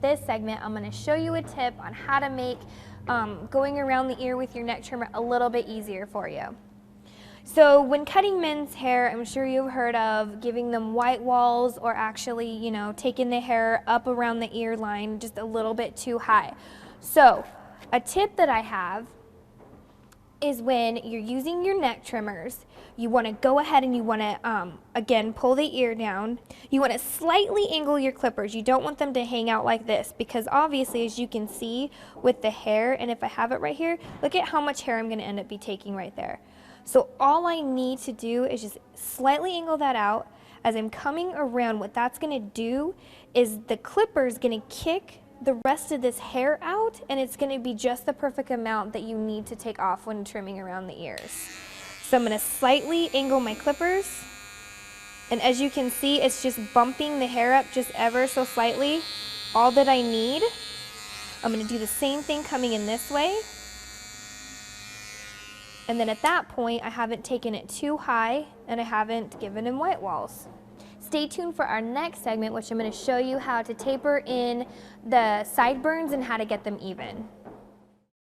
this segment, I'm going to show you a tip on how to make going around the ear with your neck trimmer a little bit easier for you. So when cutting men's hair, I'm sure you've heard of giving them white walls, or actually, you know, taking the hair up around the ear line just a little bit too high. So a tip that I have is when you're using your neck trimmers, you want to go ahead and you want to, again, pull the ear down. You want to slightly angle your clippers. You don't want them to hang out like this, because obviously, as you can see with the hair, and if I have it right here, look at how much hair I'm going to end up taking right there. So all I need to do is just slightly angle that out. As I'm coming around, what that's going to do is the clipper is going to kick the rest of this hair out, and it's going to be just the perfect amount that you need to take off when trimming around the ears. So I'm going to slightly angle my clippers, and as you can see, it's just bumping the hair up just ever so slightly, all that I need. I'm going to do the same thing coming in this way. And then at that point, I haven't taken it too high, and I haven't given him white walls. Stay tuned for our next segment, which I'm going to show you how to taper in the sideburns and how to get them even.